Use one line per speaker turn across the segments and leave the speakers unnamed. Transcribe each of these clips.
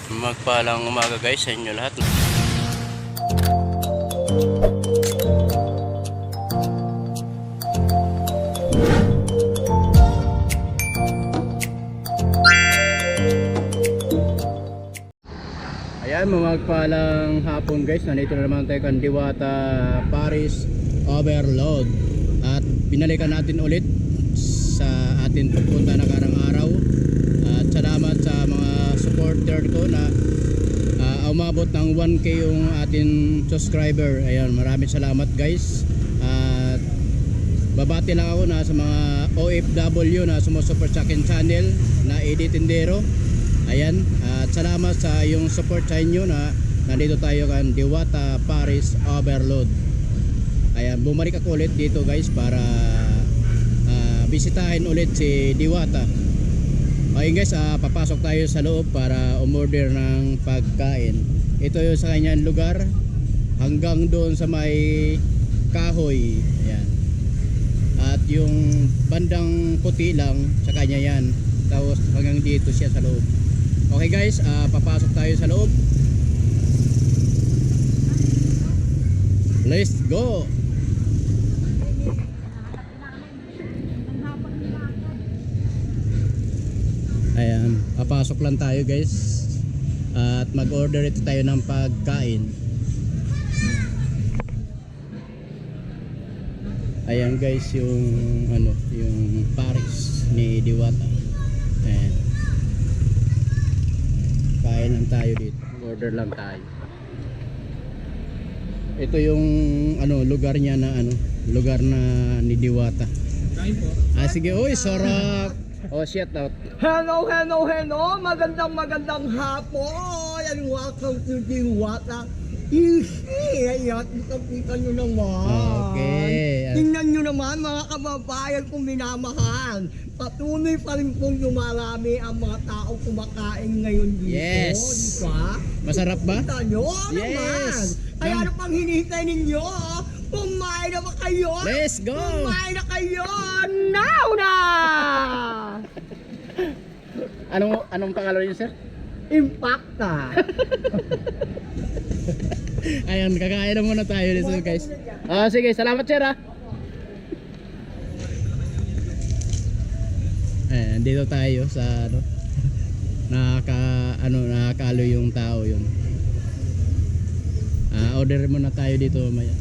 Magpalang umaga guys sa inyo lahat. Ayan, magpalang hapon guys. Nandito na naman tayo kan Diwata Paris Overload. At binalikan natin ulit sa atin pupunta na karang araw. At salamat sa mga supporter ko na umabot ng 1k yung ating subscriber. Ayan, maraming salamat guys. At babati lang ako na sa mga OFW na sumusupport sa akin channel na Editindero. Ayan, at salamat sa yung support sa inyo na nandito tayo kan Diwata Paris Overload. Ayan, bumalik ako ulit dito guys para bisitahin ulit si Diwata. Okay guys, papasok tayo sa loob para umorder ng pagkain. Ito yung sa kanyang lugar hanggang doon sa may kahoy. Ayan. At yung bandang puti lang sa kanya yan. Tapos hanggang dito siya sa loob. Okay guys, papasok tayo sa loob. Let's go! Ayan, papasok lang tayo guys. At mag-order ito tayo ng pagkain. Ayan guys, yung ano, yung Paris ni Diwata. Ayan. Kain lang tayo dito. Order lang tayo. Ito yung ano, lugar niya na ano, lugar na ni Diwata. Kain po. Sige, oy, sarap. Oh, shout out.
Hello! Magandang hapon! And welcome to Diwata. Ayan, kita nyo naman.
Okay.
Tingnan nyo naman mga kababayan kong minamahal. Patuloy pa rin pong dumarami ang mga tao kumakain ngayon dito.
Yes.
Diba?
Masarap ba?
Kita nyo naman.
Yes.
Kaya ano pang hinihintay ninyo? Kumain na ba kayo?
Let's go.
Kumain na kayo! Now na!
Anong pangalan niyo, sir?
Impacta.
Ayan, kakain na muna tayo dito guys. Sige, salamat sir ha. Ayan, dito tayo sa ano. Nakakalo yung tao yun. Order muna tayo dito mamaya.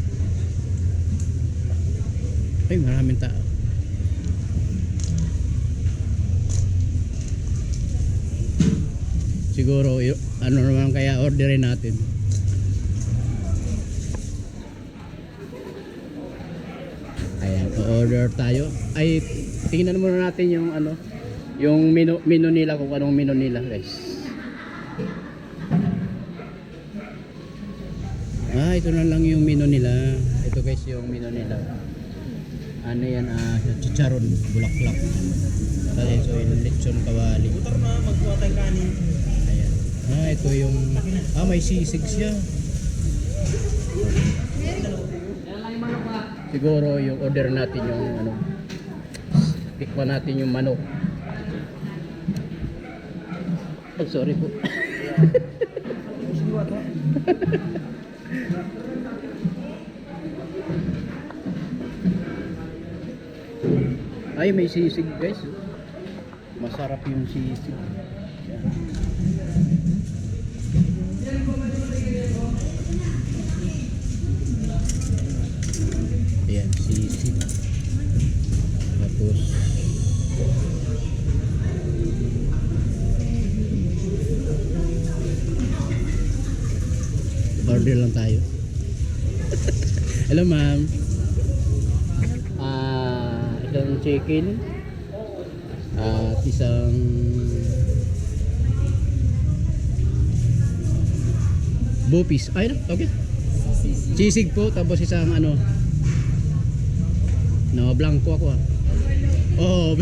Ay, maraming tao. Siguro ano naman kaya orderin natin. Ayan, order tayo. Ay, tingnan muna natin yung ano, yung menu nila, kung anong menu nila, guys. Ito na lang yung menu nila. Ito guys yung menu nila. Ano yan, chicharon, bulaklak. Tapos yung lechon kawali.
Butar na, magkuha tayong kanin.
Ayan. Ito yung may sisig siya. Siguro yung order natin yung ano, tikman natin yung manok. Oh, sorry po. Ay, may sisig guys. Masarap yung sisig. Yan. Ayan, sisig. Tapos order lang tayo. Hello ma'am. Isang chicken at isang bupis. Ay, okay. Sisig po, tapos isang ano, no, blanco ako oh,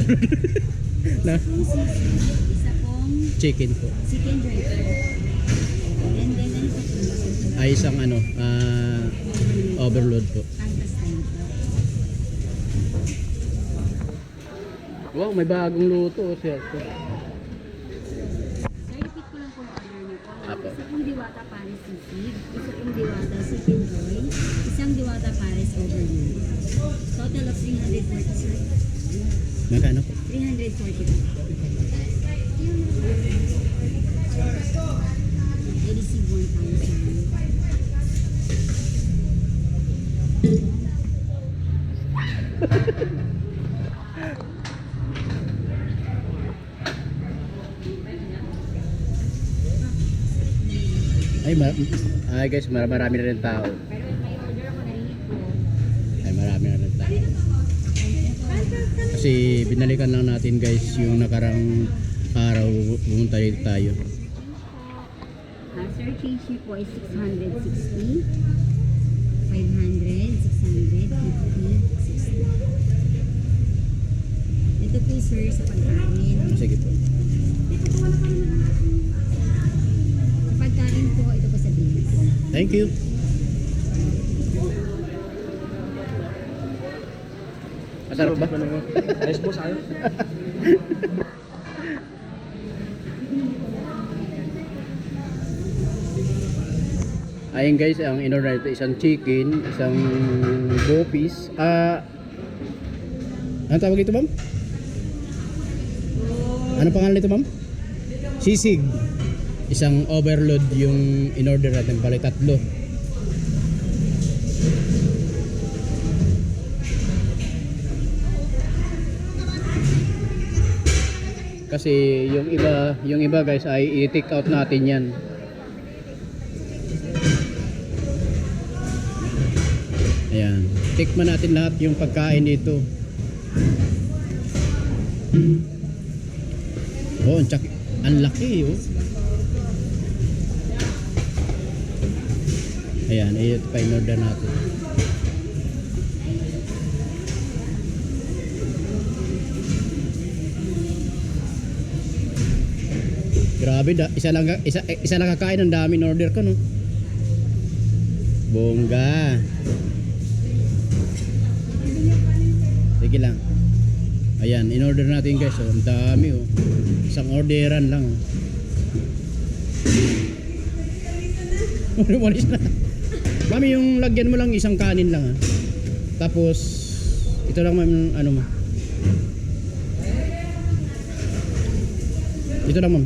na
Isa pong
chicken po.
chicken dry po. And then ano po?
Ay isang ano, overload po.
Pangkastay po.
Wow, may bagong luto, sir.
Sir, repeat ko lang po ang order
Apo.
Isa pong Diwata Paris Sisig, isa pong Diwata Chicken Joy, isang Diwata Paris Overload. Total of 340, sir.
Magkano po?
340 po. I-receive 1,000.
Ay guys, marami na rin tao.
Pero may order ako narinig po.
Ay marami na rin tao. Kasi binalikan lang natin guys yung nakarang araw pumunta dito tayo.
Sir, change niyo po ay 660, 500, 600, 50, 60. Ito po sir sa pagkain.
Sige po.
Sa pagkain po, ito po sa bills.
Thank you. Masarap ba?
Ayos boss, ayos.
Ayun guys, ang in-order ito isang chicken, isang bopis. Ano tawag ito, ma'am? Ano pangalan nito, ma'am? Sisig. Isang overload yung in-order natin, bali 3. Kasi yung iba guys ay i-take out natin 'yan. Ayan, tikman natin lahat yung pagkain dito. Oh, ang laki oh. Ayan, ito pa in-order natin. Grabe, isa lang kakain, ang dami in-order ko, no? Bongga. Sige lang. Ayan, in-order natin guys, oh. Ang dami, oh. Isang orderan lang, oh. Umalis na. Mami, yung lagyan mo lang isang kanin lang, ah. Tapos ito lang, ma'am, ano mo. Ito lang, ma'am.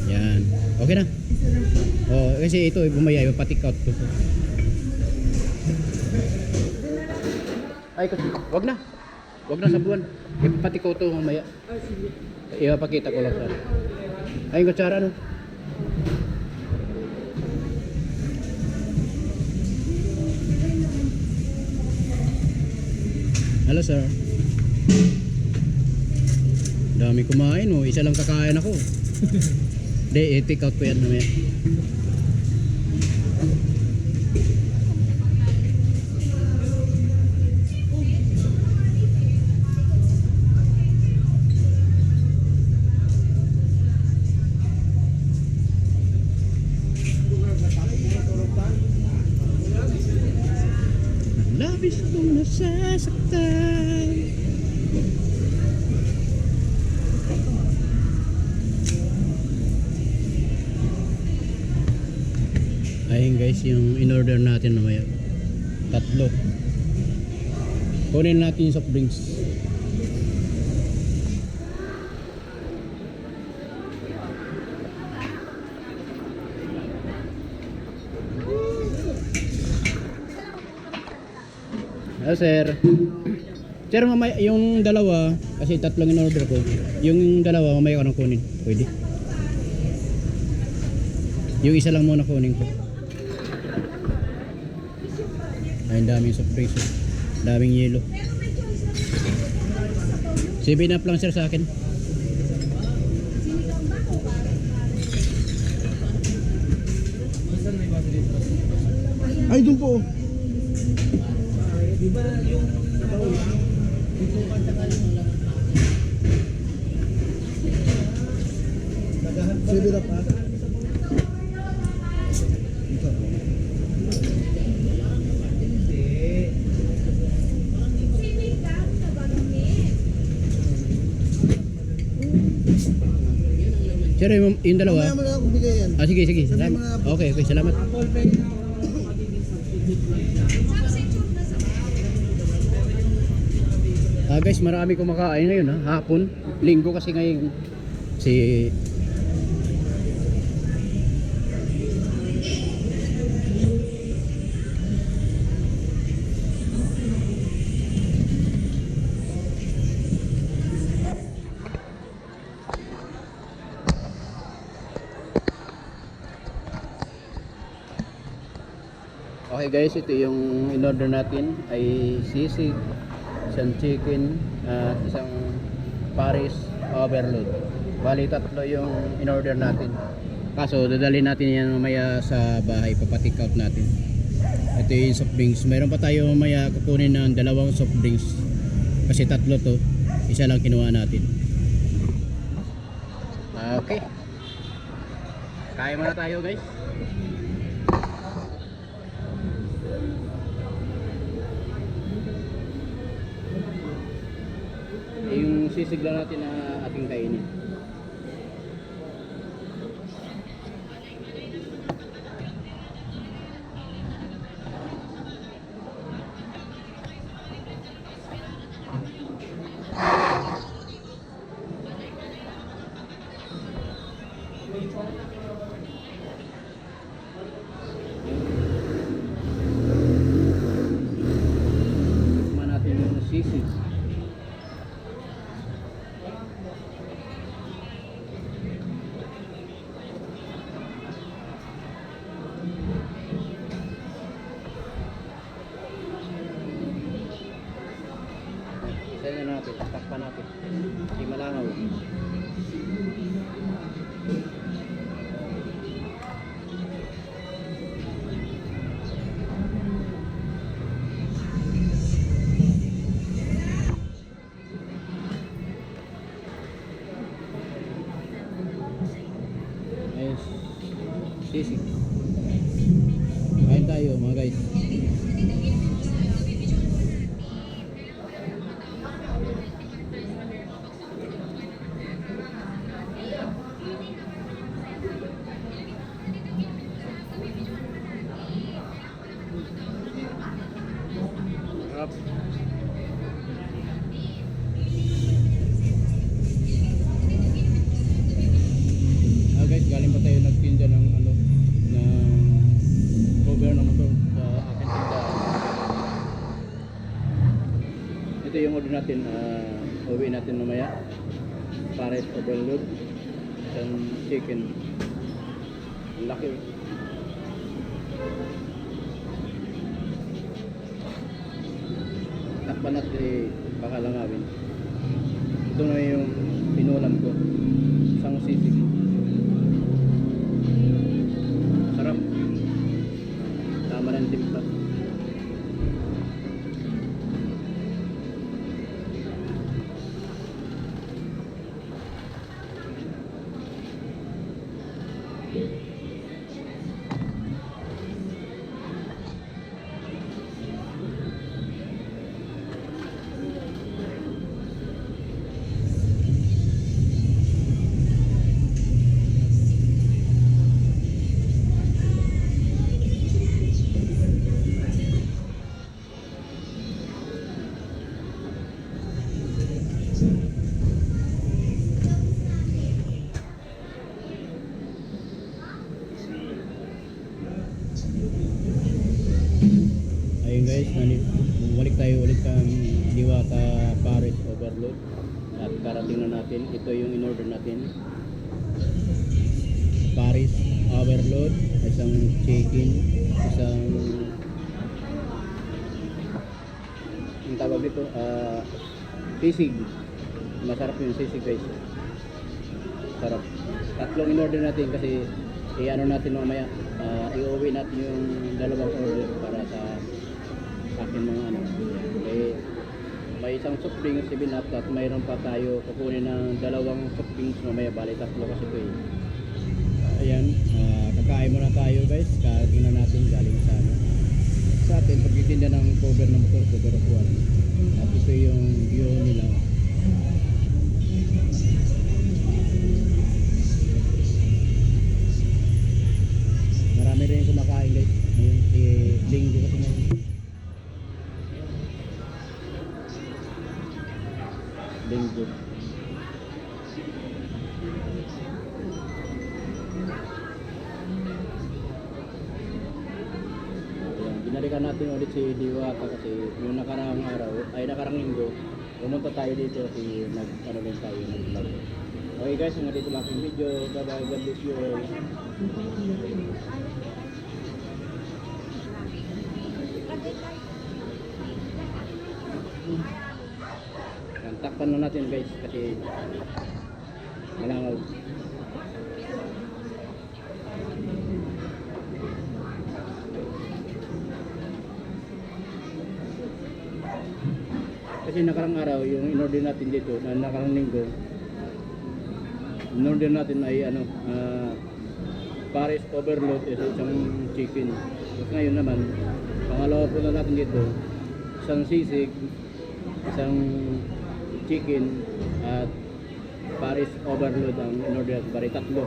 Yan. Okay na. Oh, kasi ito bumaya, ipatik out ko. Ay, kasi wag na. Wag na sa buwan. Ipatik out to mamaya. Ipakita ko lang sa. Ay, kutsara no. Hello, sir. Dami kumain, oh. Isa lang kakain ako. Hindi, i-take out ko yan mamaya. Labis kong nasasaktan. Ayun guys, yung in-order natin mamaya 3. Kunin natin yung soft drinks. Hello, sir. Sir, mamaya yung dalawa, kasi 3 in-order ko. Yung dalawa mamaya ko nang kunin. Pwede. Yung isa lang muna kunin ko. Ay, daming soft drinks. Daming yelo. 7 up lang sir sa akin.
Ay, doon po. Sige pa.
Sir, yung dalawa.
Mamaya mo na ako bigay yan.
Ah, sige, sige.
Sabi
Salamat.
mo na po.
Okay, okay, salamat. Guys, marami kumakain ngayon ha, hapon. Linggo kasi ngayon si Okay guys, ito yung in-order natin ay sisig, isang chicken at isang Paris overload. Bali tatlo yung in-order natin. Kaso dadalhin natin yan mamaya sa bahay, papatik out natin. Ito yung soft drinks. Mayroon pa tayo mamaya kukunin ng dalawang soft drinks. Kasi tatlo to, isa lang kinuha natin. Okay. Kain muna tayo guys. Yung sisig lang natin na ating kainin. Tikman natin yung sisig. Sa'yo na natin, takpan natin. Hindi malangaw. Ayos. Sisig. Kain tayo mga guys. Sarap. Guys, galing pa tayo nagtinda ng ano, ng cover ng motor sa aking tinda. Ito yung order natin, uwi natin mamaya. Pares overload and chicken. Ang laki. Takpan natin pakalangawin. Ito na yung pinulam ko. Isang sisig. Sarap. Tama ng timpla. Ayun guys, bumalik tayo ulit kang Diwata Paris overload at karating na natin. Ito yung in-order natin, Paris overload, isang chicken, isang yung tawag dito, sisig. Masarap yung sisig guys, sarap. Tatlong in-order natin kasi i-ano natin mamaya, i-uwi natin yung dalawang order para sa akin mga ano. May isang soft drinks 7 up at mayroon pa tayo kukunin ng dalawang soft drinks mamaya, bali tatlo kasi ito eh. Ayan, kakain muna tayo guys. Tingnan natin galing sa ano, sa atin pagtitinda ng cover ng motor, cover of one. At ito yung view nila. kumakain guys. Ngayon si Linggo kasi ngayon. Linggo. Ayan, binalikan natin ulit si Diwata kasi yung nakarang araw, ay nakarang linggo, pumunta tayo dito kasi nag-ano din tayo, nag-vlog. Okay guys, hanggang dito lang yung video. Bye bye, God bless you all. Yan, takpan na natin guys kasi malangaw. Kasi nakarang araw yung in-order natin dito, na nakarang linggo, in-order natin ay ano, Paris overload is isang chicken. Tapos ngayon naman, pangalawa po na natin dito, isang sisig, isang chicken, at Paris overload ang in-order natin, bari tatlo.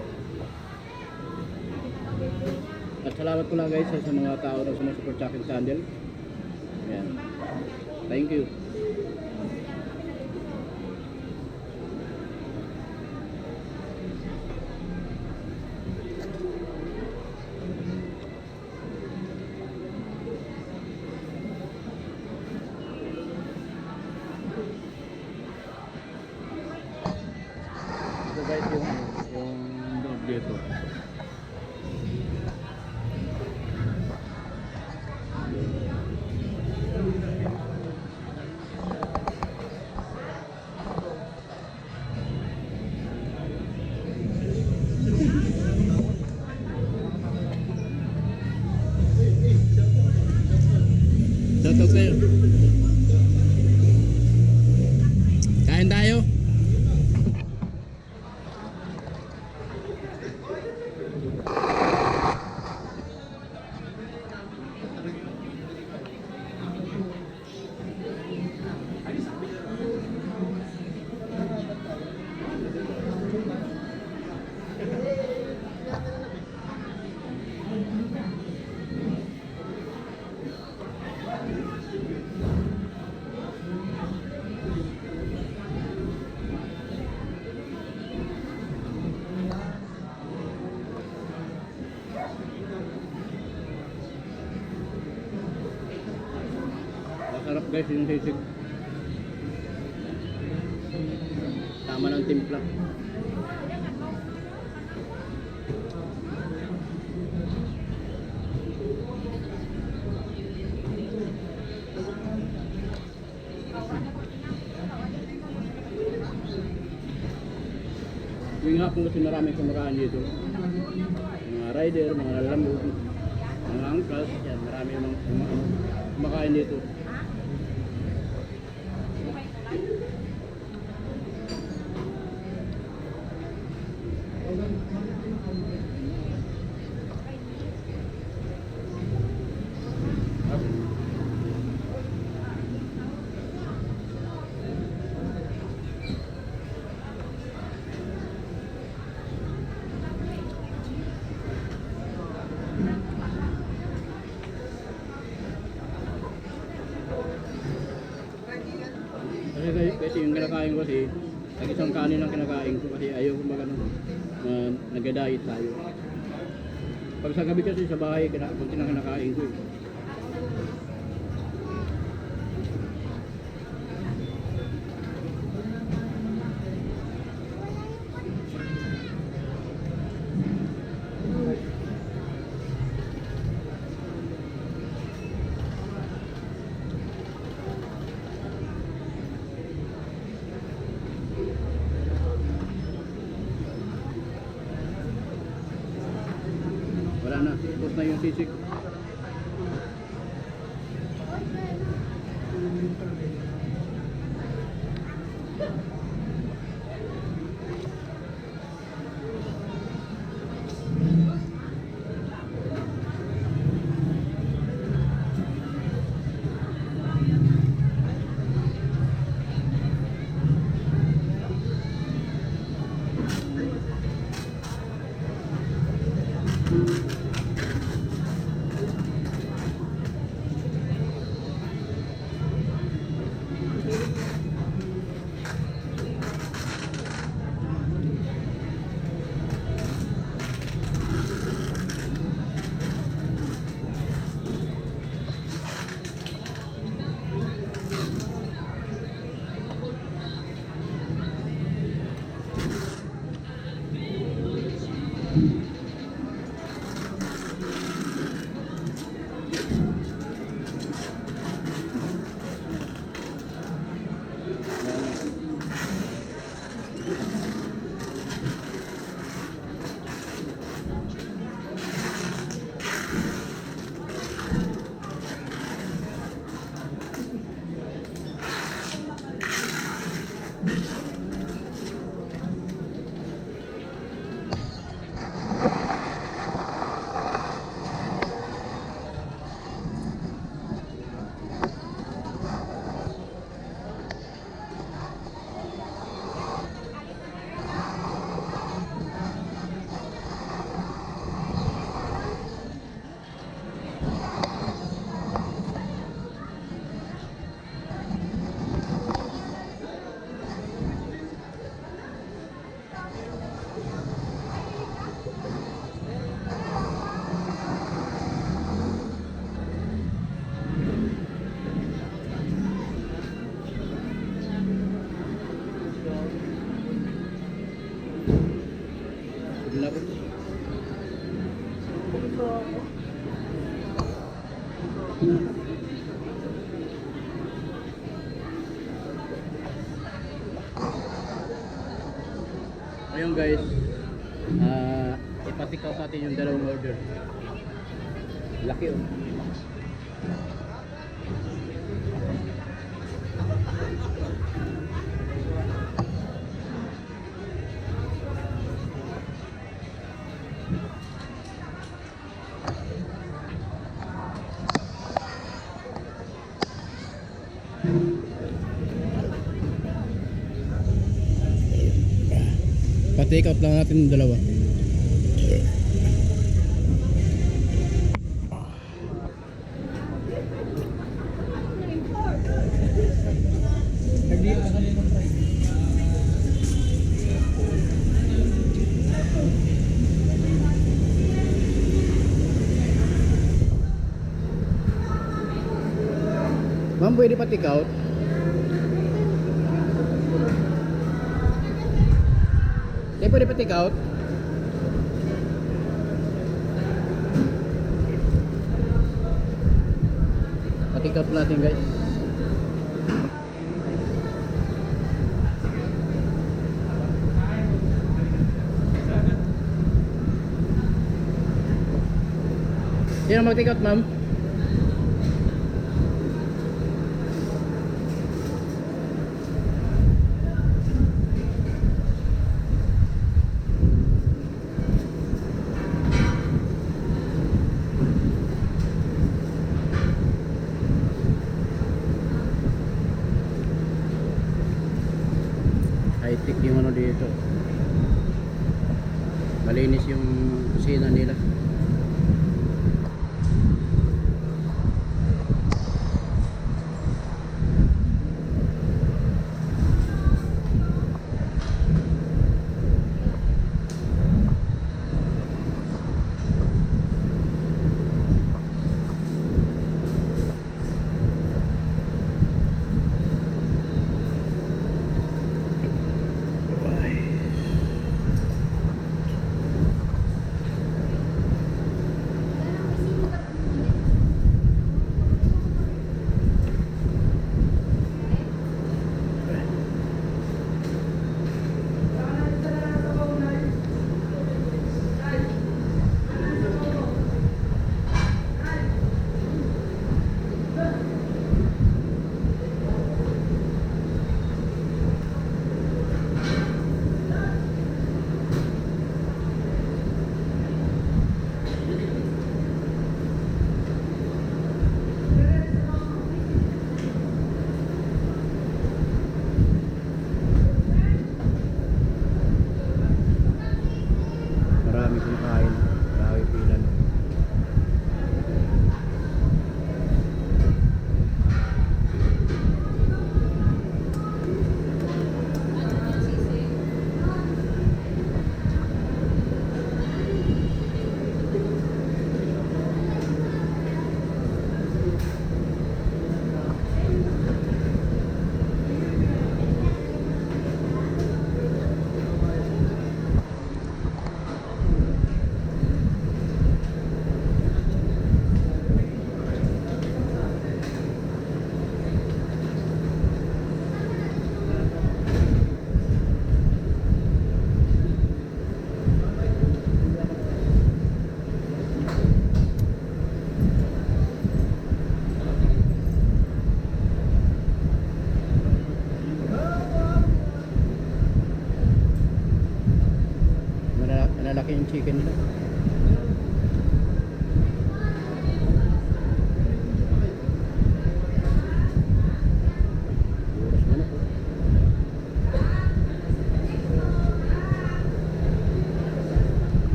At salamat po lang guys sa mga tao na sumusupport sa akin channel. Ayan. Thank you. Ito guys yung loob dito. Shoutout kayo. Kain tayo. Masarap guys yung sisig. Tama ng timpla. Yung hapon kasi marami kumakain dito. Mga rider, mga lamog, mga angkas, yan, marami mga kumakain dito. Kasi yung kinakain ko kasi isang kanin lang kinakain ko kasi ayaw ko mag nag-diet tayo. Pag sa gabi kasi sa bahay kunti lang kinakain ko. Wala na, tapos na yung sisig. Ayun guys, ipatik out natin yung dalawang order. Laki oh. Pa-take out lang natin yung dalawa.
Hindi ka kanina ng price.
Ma'am, pwede pa-take out? Hindi pwede pa-take out? Pa-take out natin guys. Sino mag-take out, ma'am? High-tech yung ano dito. Malinis yung kusina nila.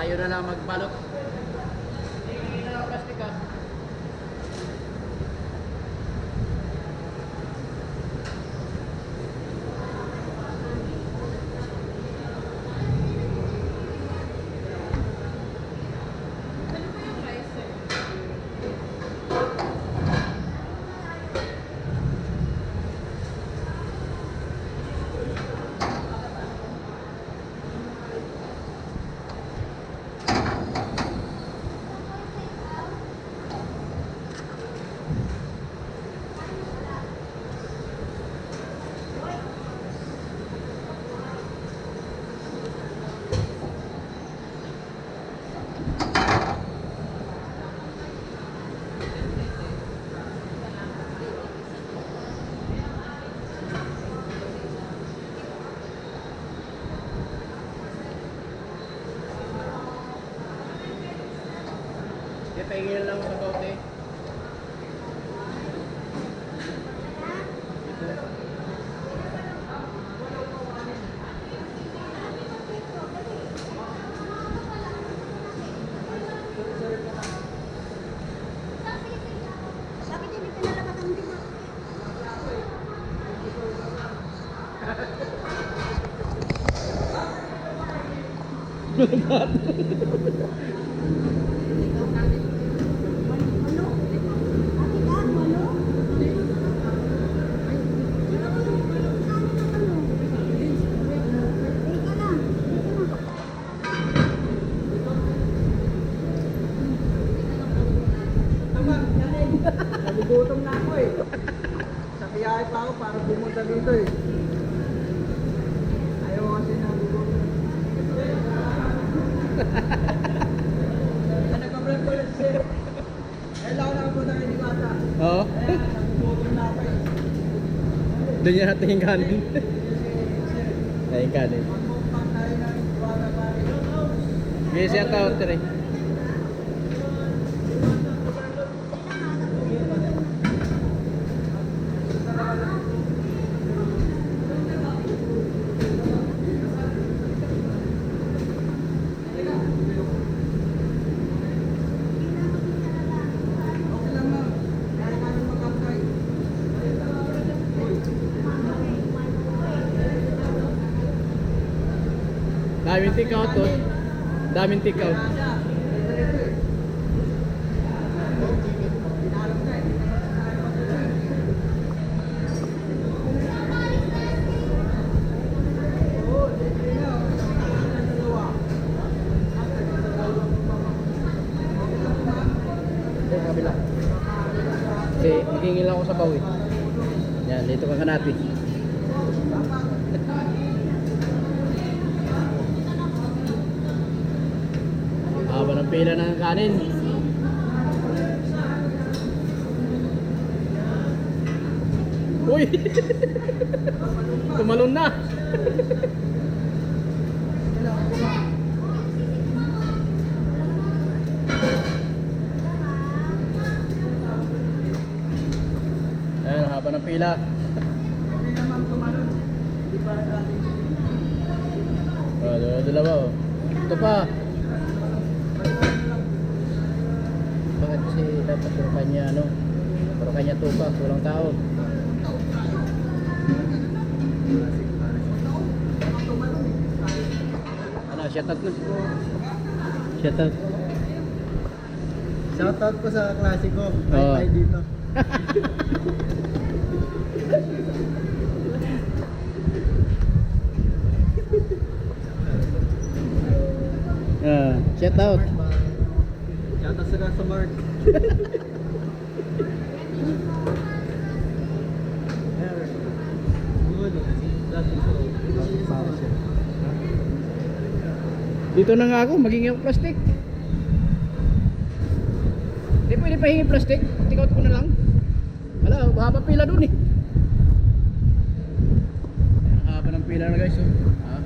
Tayo na lang magbalot. Hindi na plastic ah. Pahingin lang sa bote.
Bakit hindi pinalabas ang dito?
Nagugutom na ako eh. Sa biyahe pa ako para pumunta dito eh. Ayaw ko kasi nagugutom. Nagka-vlog ko lang siya. Kailangan ko nakapunta kay Diwata.
Oo.
Kaya nagugutom na ako eh.
Doon niya natin yung kanin. Ay, yung kanin.
Magmukbang tayo ng Diwata pare.
May siya tao, Tere.
Okay lang ma'am. Kaya namin magkakay.
Daming take out to. Daming take out. Kabila. Kasi magingin lang ako sa bawi. Yan, dito ka kanati. Haba ng pila ng kanin. Uy! Tumalon na! Ayan, haba ng pila. Dalawa oh. Ito pa. Bakit kasi dapat puro kanya ano? Puro kanya tupa, walang tao. Ano, shoutout na. Shoutout.
Shoutout ko sa klase ko.
Oo.
Bye dito.
Shoutout.
Shoutout sa customer. Good. That's it.
Dito na nga ako, maging ako plastic. Hindi pwede pahingin plastic. Take out ko na lang. Wala, haba pila dun eh. Haba ng pila na guys. Oh. Ha?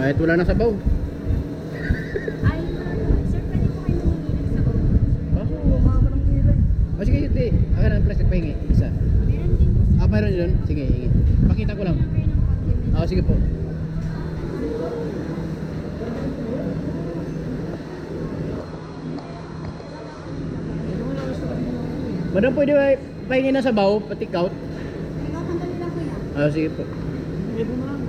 Kahit wala na sabaw.
Ay, sir, pwede po kayo nanginginig sa bawang.
Oh, haba ng pila. O sige, hindi. Akin ang plastic pahingi. Isa.
Meron din po sa
mayroon dyan? Sige, sige. Pakita ko lang. Oo, sige po. Madam, pwede ba pahingin na sa baw, pati count?
Ikaw, sandali lang kuya.
Oo, sige po.
May bumama